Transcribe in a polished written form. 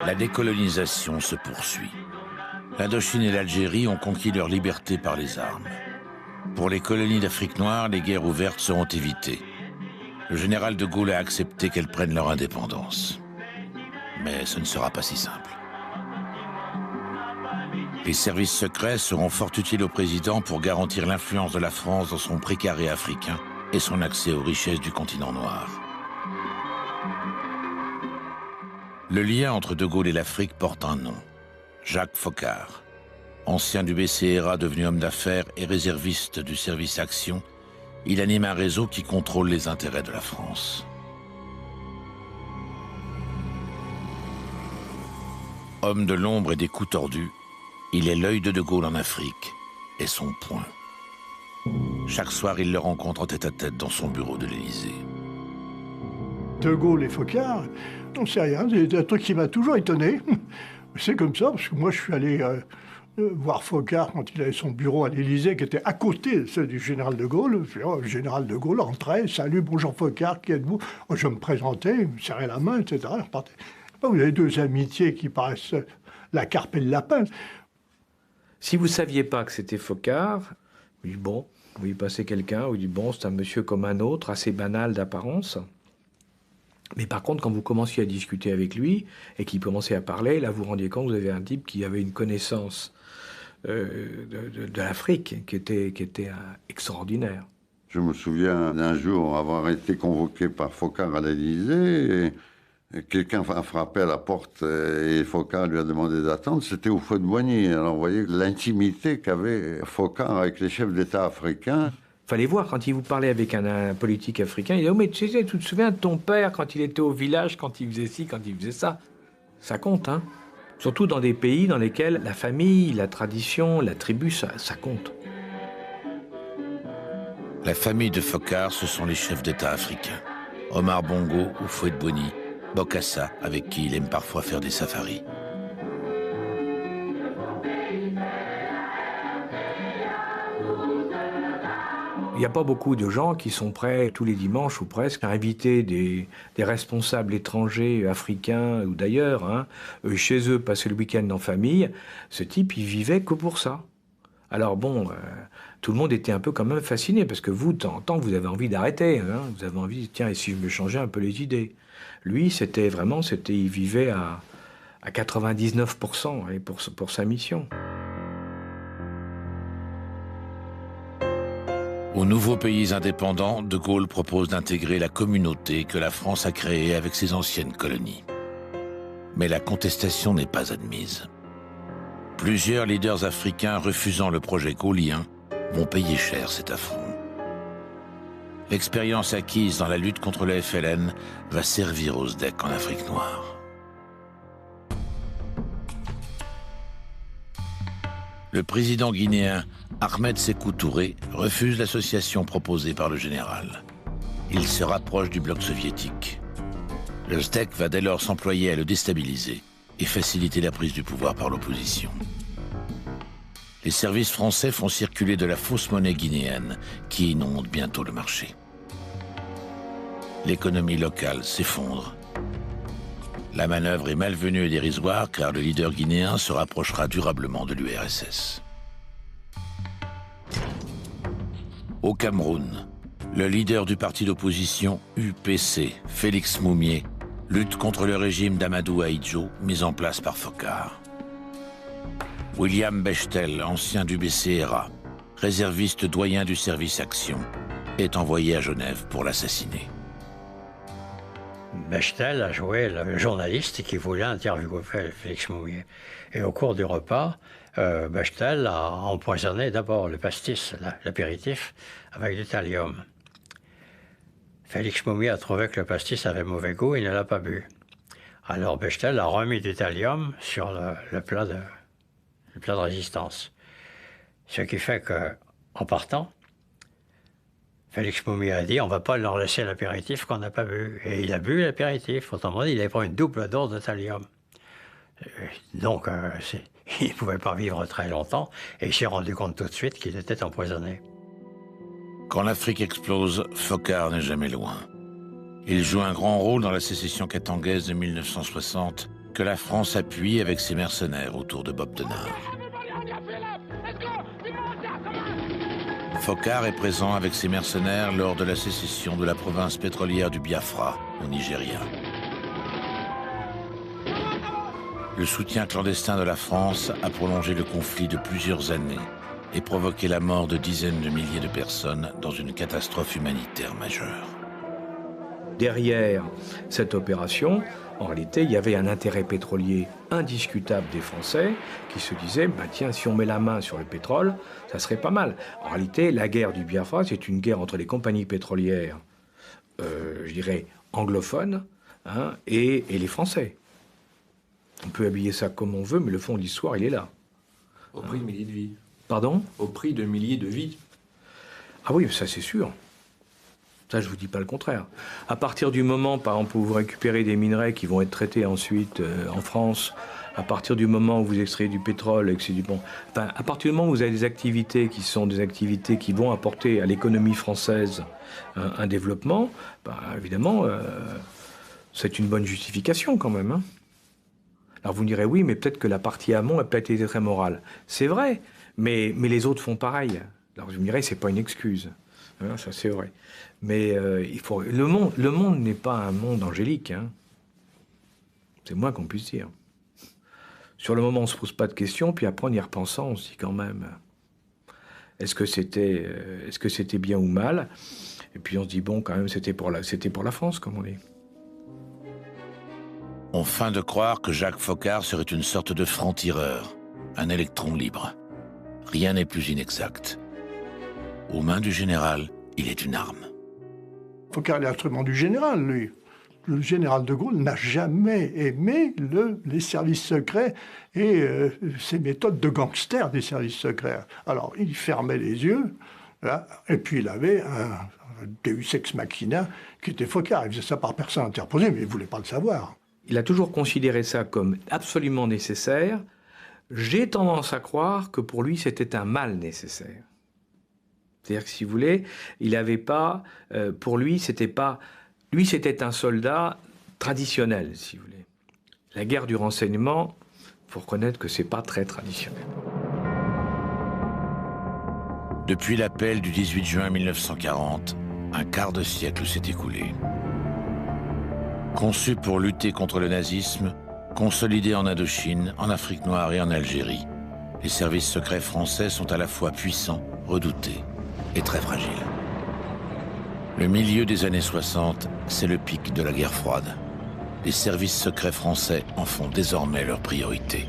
La décolonisation se poursuit. L'Indochine et l'Algérie ont conquis leur liberté par les armes. Pour les colonies d'Afrique noire, les guerres ouvertes seront évitées. Le général de Gaulle a accepté qu'elles prennent leur indépendance. Mais ce ne sera pas si simple. Les services secrets seront fort utiles au président pour garantir l'influence de la France dans son précaré africain et son accès aux richesses du continent noir. Le lien entre De Gaulle et l'Afrique porte un nom, Jacques Foccart. Ancien du BCRA devenu homme d'affaires et réserviste du service Action, il anime un réseau qui contrôle les intérêts de la France. Homme de l'ombre et des coups tordus, il est l'œil de Gaulle en Afrique et son poing. Chaque soir, il le rencontre en tête-à-tête dans son bureau de l'Élysée. De Gaulle et Foccart, on ne sait rien, c'est un truc qui m'a toujours étonné. C'est comme ça, parce que moi je suis allé voir Foccart quand il avait son bureau à l'Élysée, qui était à côté de celui du général de Gaulle. Le général de Gaulle entrait, salut, bonjour Foccart, qui êtes-vous? Je me présentais, il me serrait la main, etc. Il repartait. Vous avez deux amitiés qui paraissent la carpe et le lapin. Si vous ne saviez pas que c'était Foccart, vous dites bon, vous y passez quelqu'un, vous dites bon, c'est un monsieur comme un autre, assez banal d'apparence. Mais par contre, quand vous commenciez à discuter avec lui et qu'il commençait à parler, là, vous vous rendiez compte que vous avez un type qui avait une connaissance de l'Afrique qui était extraordinaire. Je me souviens d'un jour avoir été convoqué par Foccart à l'Élysée. Quelqu'un a frappé à la porte et Foccart lui a demandé d'attendre. C'était Houphouët-Boigny. Alors vous voyez l'intimité qu'avait Foccart avec les chefs d'État africains. Fallait voir, quand il vous parlait avec un politique africain, il dit « Oh, mais tu sais, tu te souviens de ton père quand il était au village, quand il faisait ci, quand il faisait ça ?» Ça compte, hein. Surtout dans des pays dans lesquels la famille, la tradition, la tribu, ça compte. La famille de Foccart, ce sont les chefs d'État africains. Omar Bongo, Houphouët-Boigny, Bokassa, avec qui il aime parfois faire des safaris. Il n'y a pas beaucoup de gens qui sont prêts, tous les dimanches ou presque, à inviter des responsables étrangers, africains ou d'ailleurs, hein, chez eux, passer le week-end en famille. Ce type, il vivait que pour ça. Alors bon, tout le monde était un peu quand même fasciné, parce que vous, de temps en temps, vous avez envie d'arrêter. Hein, vous avez envie, tiens, et si je me changeais un peu les idées? Lui, c'était vraiment, il vivait à 99% pour sa mission. Aux nouveaux pays indépendants, De Gaulle propose d'intégrer la communauté que la France a créée avec ses anciennes colonies. Mais la contestation n'est pas admise. Plusieurs leaders africains refusant le projet gaullien vont payer cher cet affront. L'expérience acquise dans la lutte contre le FLN va servir aux SDEC en Afrique noire. Le président guinéen Ahmed Sékou Touré refuse l'association proposée par le général. Il se rapproche du bloc soviétique. Le SDEC va dès lors s'employer à le déstabiliser et faciliter la prise du pouvoir par l'opposition. Les services français font circuler de la fausse monnaie guinéenne qui inonde bientôt le marché. L'économie locale s'effondre. La manœuvre est malvenue et dérisoire car le leader guinéen se rapprochera durablement de l'URSS. Au Cameroun, le leader du parti d'opposition UPC, Félix Moumié, lutte contre le régime d'Amadou Ahidjo mis en place par Foccart. William Bechtel, ancien du BCRA, réserviste doyen du service Action, est envoyé à Genève pour l'assassiner. Bechtel a joué le journaliste qui voulait interviewer Félix Moumié. Et au cours du repas, Bechtel a empoisonné d'abord le pastis, l'apéritif, avec du thallium. Félix Moumié a trouvé que le pastis avait mauvais goût et ne l'a pas bu. Alors Bechtel a remis du thallium sur le plat de résistance. Ce qui fait qu'en partant, Félix Moumié a dit on ne va pas leur laisser l'apéritif qu'on n'a pas bu. Et il a bu l'apéritif. Autrement dit, il avait pris une double dose de thallium. Donc, il ne pouvait pas vivre très longtemps et il s'est rendu compte tout de suite qu'il était empoisonné. Quand l'Afrique explose, Foccart n'est jamais loin. Il joue un grand rôle dans la sécession katangaise de 1960 que la France appuie avec ses mercenaires autour de Bob Denard. Foccart est présent avec ses mercenaires lors de la sécession de la province pétrolière du Biafra, au Nigeria. Le soutien clandestin de la France a prolongé le conflit de plusieurs années et provoqué la mort de dizaines de milliers de personnes dans une catastrophe humanitaire majeure. Derrière cette opération, en réalité, il y avait un intérêt pétrolier indiscutable des Français qui se disaient tiens, si on met la main sur le pétrole, ça serait pas mal. En réalité, la guerre du Biafra, c'est une guerre entre les compagnies pétrolières, je dirais, anglophones, et les Français. On peut habiller ça comme on veut, mais le fond de l'histoire, il est là. Au prix de milliers de vies. Pardon ? Au prix de milliers de vies. Ah oui, ça c'est sûr. Ça, je ne vous dis pas le contraire. À partir du moment, par exemple, où vous récupérez des minerais qui vont être traités ensuite en France, à partir du moment où vous extrayez du pétrole et que c'est du bon... Enfin, à partir du moment où vous avez des activités qui sont des activités qui vont apporter à l'économie française un développement, évidemment, c'est une bonne justification quand même. Alors vous me direz, oui, mais peut-être que la partie amont a peut-être été très morale. C'est vrai, mais les autres font pareil. Alors vous me direz, c'est pas une excuse. Ça, c'est vrai. Mais le monde n'est pas un monde angélique. C'est moins qu'on puisse dire. Sur le moment, on ne se pose pas de questions, puis après, en y repensant, on se dit quand même, est-ce que c'était bien ou mal? Et puis on se dit, bon, quand même, c'était pour la France, comme on dit. On feint de croire que Jacques Foccart serait une sorte de franc-tireur, un électron libre. Rien n'est plus inexact. Aux mains du général, il est une arme. Foccart est l'instrument du général, lui. Le général de Gaulle n'a jamais aimé les services secrets et ces méthodes de gangster des services secrets. Alors, il fermait les yeux, là, et puis il avait un Deus ex machina qui était Foccart. Il faisait ça par personne interposée, mais il ne voulait pas le savoir. Il a toujours considéré ça comme absolument nécessaire. J'ai tendance à croire que pour lui, c'était un mal nécessaire. C'est-à-dire que, si vous voulez, il n'avait pas... pour lui, c'était pas... Lui, c'était un soldat traditionnel, si vous voulez. La guerre du renseignement, il faut reconnaître que c'est pas très traditionnel. Depuis l'appel du 18 juin 1940, un quart de siècle s'est écoulé. Conçu pour lutter contre le nazisme, consolidé en Indochine, en Afrique noire et en Algérie, les services secrets français sont à la fois puissants, redoutés et très fragiles. Le milieu des années 60, c'est le pic de la guerre froide. Les services secrets français en font désormais leur priorité.